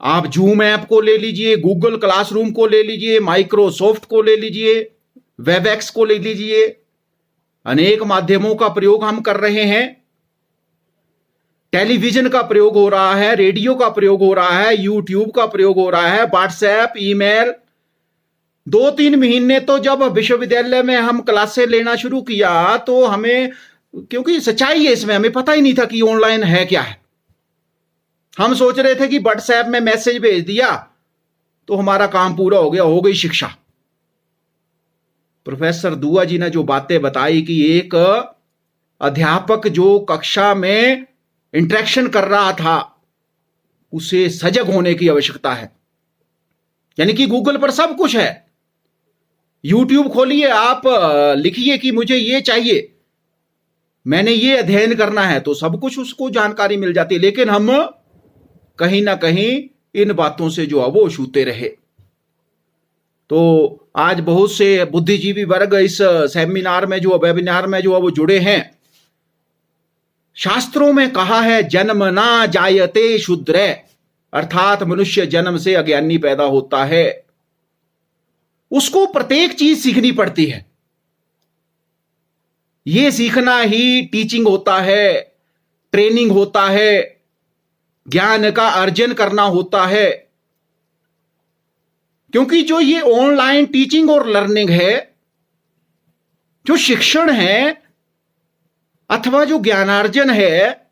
आप zoom app को ले लीजिए, गूगल क्लासरूम को ले लीजिए, माइक्रोसॉफ्ट को ले लीजिए, वेबएक्स को ले लीजिए। अनेक माध्यमों का प्रयोग हम कर रहे हैं। टेलीविजन का प्रयोग हो रहा है, रेडियो का प्रयोग हो रहा है, यूट्यूब का प्रयोग हो रहा है, व्हाट्सएप, ईमेल। 2-3 महीने तो जब विश्वविद्यालय में हम क्लासें लेना शुरू किया तो हमें, क्योंकि सच्चाई है इसमें, हमें पता ही नहीं था कि ऑनलाइन है क्या है। हम सोच रहे थे कि व्हाट्सएप में मैसेज भेज दिया तो हमारा काम पूरा हो गया, हो गई शिक्षा। प्रोफेसर दुआ जी ने जो बातें बताई कि एक अध्यापक जो कक्षा में इंटरेक्शन कर रहा था उसे सजग होने की आवश्यकता है। यानी कि गूगल पर सब कुछ है, यूट्यूब खोलिए, आप लिखिए कि मुझे ये चाहिए, मैंने ये अध्ययन करना है, तो सब कुछ उसको जानकारी मिल जाती है। लेकिन हम कहीं ना कहीं इन बातों से जो है वो छूते रहे। तो आज बहुत से बुद्धिजीवी वर्ग इस सेमिनार में जो वेबिनार में जो है वो जुड़े हैं। शास्त्रों में कहा है जन्म ना जायते शूद्र, अर्थात मनुष्य जन्म से अज्ञानी पैदा होता है, उसको प्रत्येक चीज सीखनी पड़ती है। यह सीखना ही टीचिंग होता है, ट्रेनिंग होता है, ज्ञान का अर्जन करना होता है। क्योंकि जो ये ऑनलाइन टीचिंग और लर्निंग है, जो शिक्षण है अथवा जो ज्ञानार्जन है,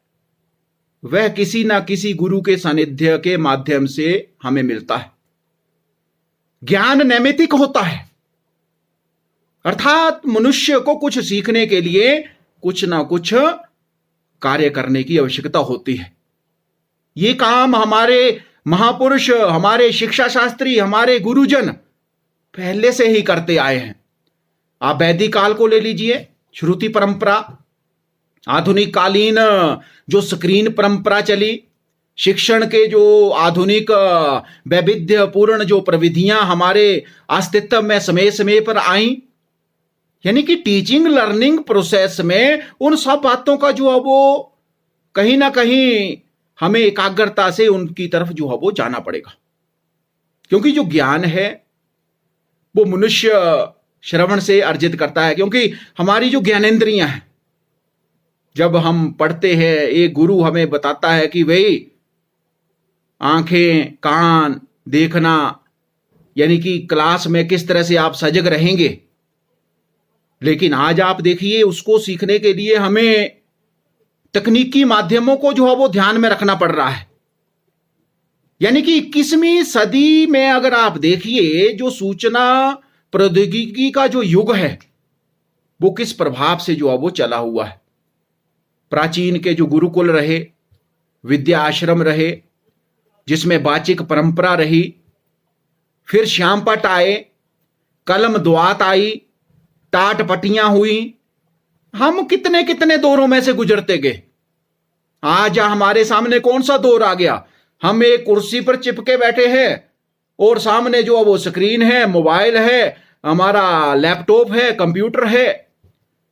वह किसी ना किसी गुरु के सानिध्य के माध्यम से हमें मिलता है। ज्ञान नैमित्तिक होता है, अर्थात मनुष्य को कुछ सीखने के लिए कुछ ना कुछ कार्य करने की आवश्यकता होती है। ये काम हमारे महापुरुष, हमारे शिक्षा शास्त्री, हमारे गुरुजन पहले से ही करते आए हैं। आप वैदिक काल को ले लीजिए, श्रुति परंपरा, आधुनिक कालीन जो स्क्रीन परंपरा चली, शिक्षण के जो आधुनिक वैविध्यपूर्ण जो प्रविधियां हमारे अस्तित्व में समय समय पर आई, यानी कि टीचिंग लर्निंग प्रोसेस में उन सब बातों का जो है वो कहीं ना कहीं हमें एकाग्रता से उनकी तरफ जो है वो जाना पड़ेगा। क्योंकि जो ज्ञान है वो मनुष्य श्रवण से अर्जित करता है। क्योंकि हमारी जो ज्ञानेंद्रियां हैं, जब हम पढ़ते हैं, एक गुरु हमें बताता है कि भाई आंखें, कान, देखना, यानी कि क्लास में किस तरह से आप सजग रहेंगे। लेकिन आज आप देखिए, उसको सीखने के लिए हमें तकनीकी माध्यमों को जो है वो ध्यान में रखना पड़ रहा है। यानी कि 21वीं सदी में अगर आप देखिए, जो सूचना प्रौद्योगिकी का जो युग है वो किस प्रभाव से जो है वो चला हुआ है। प्राचीन के जो गुरुकुल रहे, विद्या आश्रम रहे, जिसमें वाचिक परंपरा रही, फिर श्यामपट आए, कलम द्वात आई, टाट पटियां हुई, हम कितने कितने दौरों में से गुजरते गए। आज हमारे सामने कौन सा दौर आ गया, हम एक कुर्सी पर चिपके बैठे हैं और सामने जो वो स्क्रीन है, मोबाइल है, हमारा लैपटॉप है, कंप्यूटर है।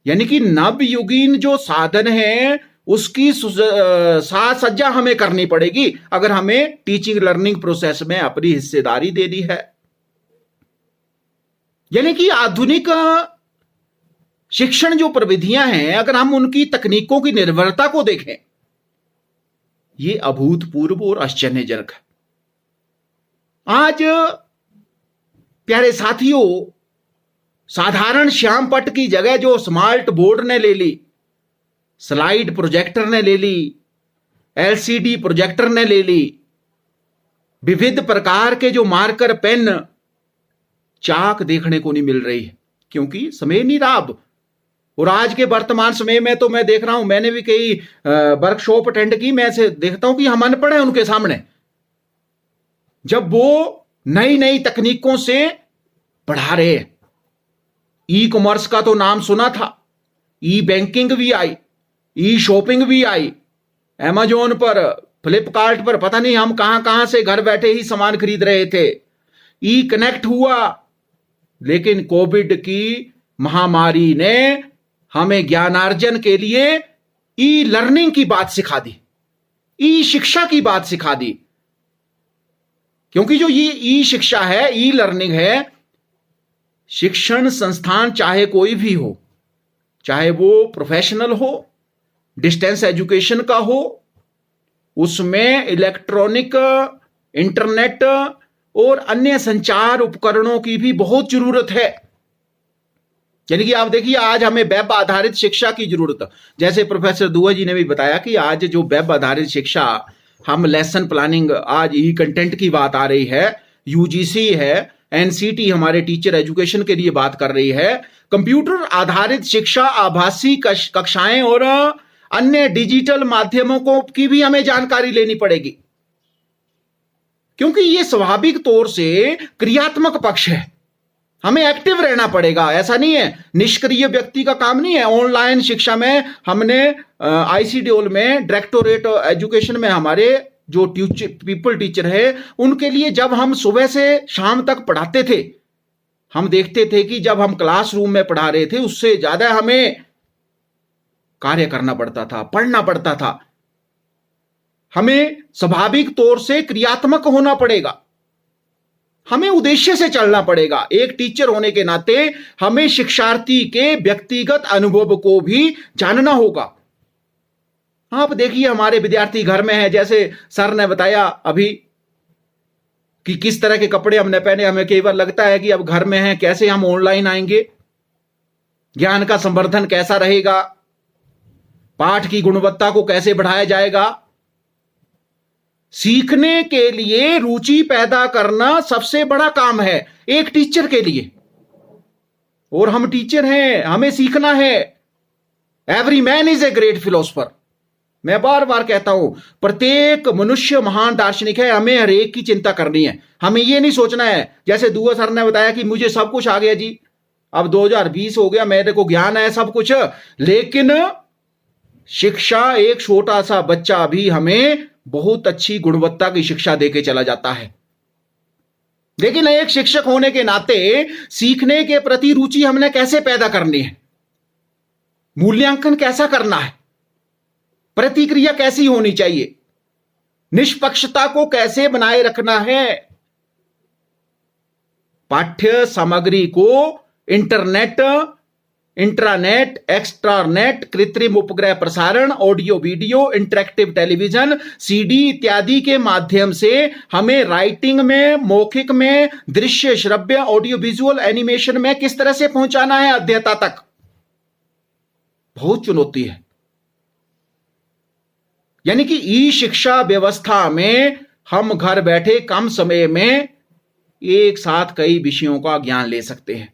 यानी कि नवयुगीन जो साधन है उसकी साज सज्जा हमें करनी पड़ेगी अगर हमें टीचिंग लर्निंग प्रोसेस में अपनी हिस्सेदारी देनी है। यानी कि आधुनिक शिक्षण जो प्रविधियां हैं, अगर हम उनकी तकनीकों की निर्भरता को देखें, ये अभूतपूर्व और आश्चर्यजनक है। आज प्यारे साथियों, साधारण श्यामपट की जगह जो स्मार्ट बोर्ड ने ले ली, स्लाइड प्रोजेक्टर ने ले ली, एलसीडी प्रोजेक्टर ने ले ली, विविध प्रकार के जो मार्कर पेन, चाक देखने को नहीं मिल रही है, क्योंकि समय नहीं रहा अब। और आज के वर्तमान समय में तो मैं देख रहा हूं, मैंने भी कई वर्कशॉप अटेंड की, मैं से देखता हूं कि हम अनपढ़ हैं उनके सामने, जब वो नई नई तकनीकों से पढ़ा रहे हैं। ई कॉमर्स का तो नाम सुना था, ई बैंकिंग भी आई, ई शॉपिंग भी आई, अमेजोन पर, फ्लिपकार्ट पर, पता नहीं हम कहां कहां से घर बैठे ही सामान खरीद रहे थे। ई कनेक्ट हुआ, लेकिन कोविड की महामारी ने हमें ज्ञानार्जन के लिए ई लर्निंग की बात सिखा दी, ई शिक्षा की बात सिखा दी। क्योंकि जो ये ई शिक्षा है, ई लर्निंग है, शिक्षण संस्थान चाहे कोई भी हो, चाहे वो प्रोफेशनल हो, डिस्टेंस एजुकेशन का हो, उसमें इलेक्ट्रॉनिक, इंटरनेट और अन्य संचार उपकरणों की भी बहुत जरूरत है। यानी कि आप देखिए, आज हमें वेब आधारित शिक्षा की जरूरत, जैसे प्रोफेसर दुआ जी ने भी बताया कि आज जो वेब आधारित शिक्षा, हम लेसन प्लानिंग, आज ई कंटेंट की बात आ रही है, यूजीसी है, एनसीटी हमारे टीचर एजुकेशन के लिए बात कर रही है, कंप्यूटर आधारित शिक्षा, आभासी कक्षाएं और अन्य डिजिटल माध्यमों को की भी हमें जानकारी लेनी पड़ेगी, क्योंकि ये स्वाभाविक तौर से क्रियात्मक पक्ष है। हमें एक्टिव रहना पड़ेगा, ऐसा नहीं है, निष्क्रिय व्यक्ति का काम नहीं है। ऑनलाइन शिक्षा में हमने आईसीडीओल में, डायरेक्टोरेट एजुकेशन में हमारे जो पीपल टीचर है, उनके लिए जब हम सुबह से शाम तक पढ़ाते थे, हम देखते थे कि जब हम क्लासरूम में पढ़ा रहे थे उससे ज्यादा हमें कार्य करना पड़ता था, पढ़ना पड़ता था। हमें स्वाभाविक तौर से क्रियात्मक होना पड़ेगा, हमें उद्देश्य से चलना पड़ेगा। एक टीचर होने के नाते हमें शिक्षार्थी के व्यक्तिगत अनुभव को भी जानना होगा। आप देखिए, हमारे विद्यार्थी घर में हैं, जैसे सर ने बताया अभी कि किस तरह के कपड़े हमने पहने। हमें कई बार लगता है कि अब घर में हैं, कैसे हम ऑनलाइन आएंगे, ज्ञान का संवर्धन कैसा रहेगा, पाठ की गुणवत्ता को कैसे बढ़ाया जाएगा। सीखने के लिए रुचि पैदा करना सबसे बड़ा काम है एक टीचर के लिए, और हम टीचर हैं, हमें सीखना है। Every man is a great philosopher. मैं बार बार कहता हूं, प्रत्येक मनुष्य महान दार्शनिक है। हमें हर एक की चिंता करनी है। हमें यह नहीं सोचना है, जैसे दुआ सर ने बताया कि मुझे सब कुछ आ गया जी, अब 2020 हो गया, मेरे को ज्ञान है सब कुछ। लेकिन शिक्षा, एक छोटा सा बच्चा भी हमें बहुत अच्छी गुणवत्ता की शिक्षा देके चला जाता है। लेकिन एक शिक्षक होने के नाते सीखने के प्रति रुचि हमने कैसे पैदा करनी है, मूल्यांकन कैसा करना है, प्रतिक्रिया कैसी होनी चाहिए, निष्पक्षता को कैसे बनाए रखना है, पाठ्य सामग्री को इंटरनेट, इंट्रानेट, एक्सट्रानेट, कृत्रिम उपग्रह प्रसारण, audio video, interactive television, CD इत्यादि के माध्यम से हमें राइटिंग में, मौखिक में, दृश्य श्रव्य, ऑडियो विजुअल, एनिमेशन में किस तरह से पहुंचाना है अध्येता तक। बहुत चुनौती है। यानी कि ई शिक्षा व्यवस्था में हम घर बैठे कम समय में एक साथ कई विषयों का ज्ञान ले सकते हैं।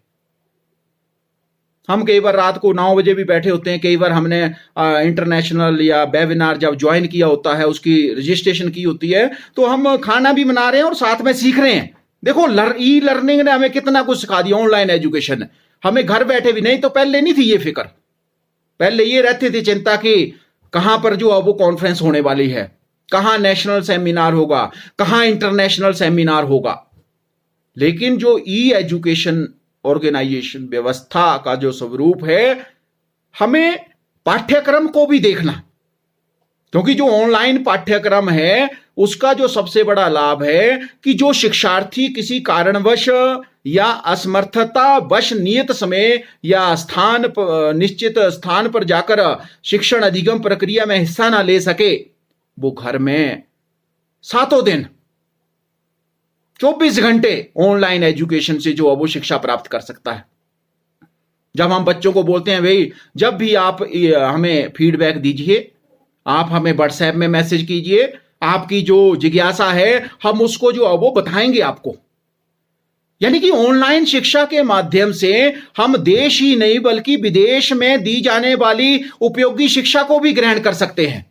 हम कई बार रात को 9 बजे भी बैठे होते हैं, कई बार हमने इंटरनेशनल या वेबिनार जब ज्वाइन किया होता है, उसकी रजिस्ट्रेशन की होती है, तो हम खाना भी बना रहे हैं और साथ में सीख रहे हैं। देखो, ई लर्निंग ने हमें कितना कुछ सिखा दिया। ऑनलाइन एजुकेशन हमें घर बैठे भी, नहीं तो पहले नहीं थी ये फिक्र। पहले ये रहती थी चिंता कि कहां पर जो अब वो कॉन्फ्रेंस होने वाली है, कहां नेशनल सेमिनार होगा, कहां इंटरनेशनल सेमिनार होगा। लेकिन जो ई एजुकेशन ऑर्गेनाइजेशन व्यवस्था का जो स्वरूप है, हमें पाठ्यक्रम को भी देखना, क्योंकि जो ऑनलाइन पाठ्यक्रम है उसका जो सबसे बड़ा लाभ है कि जो शिक्षार्थी किसी कारणवश या असमर्थतावश नियत समय या स्थान, निश्चित स्थान पर जाकर शिक्षण अधिगम प्रक्रिया में हिस्सा ना ले सके, वो घर में 7 दिन 24 घंटे ऑनलाइन एजुकेशन से जो अब वो शिक्षा प्राप्त कर सकता है। जब हम बच्चों को बोलते हैं, भाई जब भी आप हमें फीडबैक दीजिए, आप हमें व्हाट्सएप में मैसेज कीजिए, आपकी जो जिज्ञासा है हम उसको जो अब वो बताएंगे आपको। यानी कि ऑनलाइन शिक्षा के माध्यम से हम देश ही नहीं बल्कि विदेश में दी जाने वाली उपयोगी शिक्षा को भी ग्रहण कर सकते हैं।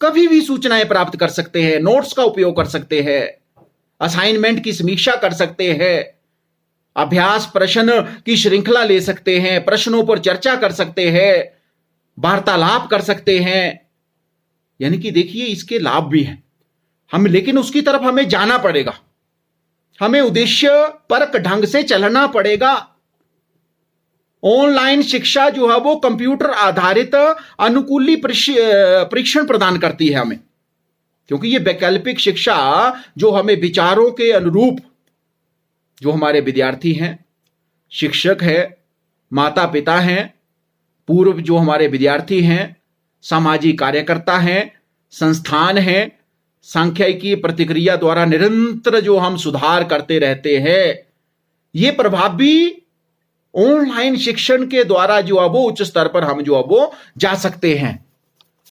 कभी भी सूचनाएं प्राप्त कर सकते हैं, नोट्स का उपयोग कर सकते हैं, असाइनमेंट की समीक्षा कर सकते हैं, अभ्यास प्रश्न की श्रृंखला ले सकते हैं, प्रश्नों पर चर्चा कर सकते हैं, वार्तालाप कर सकते हैं। यानी कि देखिए, इसके लाभ भी हैं। हम लेकिन उसकी तरफ हमें जाना पड़ेगा, हमें उद्देश्य परक ढंग से चलना पड़ेगा। ऑनलाइन शिक्षा जो है वो कंप्यूटर आधारित अनुकूली परीक्षण प्रदान करती है हमें। क्योंकि ये वैकल्पिक शिक्षा जो हमें विचारों के अनुरूप जो हमारे विद्यार्थी हैं, शिक्षक है, माता पिता हैं, पूर्व जो हमारे विद्यार्थी हैं, सामाजिक कार्यकर्ता हैं, संस्थान हैं, सांख्यिकी प्रतिक्रिया द्वारा निरंतर जो हम सुधार करते रहते हैं, ये प्रभाव भी ऑनलाइन शिक्षण के द्वारा जो अब वो उच्च स्तर पर हम जो अब वो जा सकते हैं।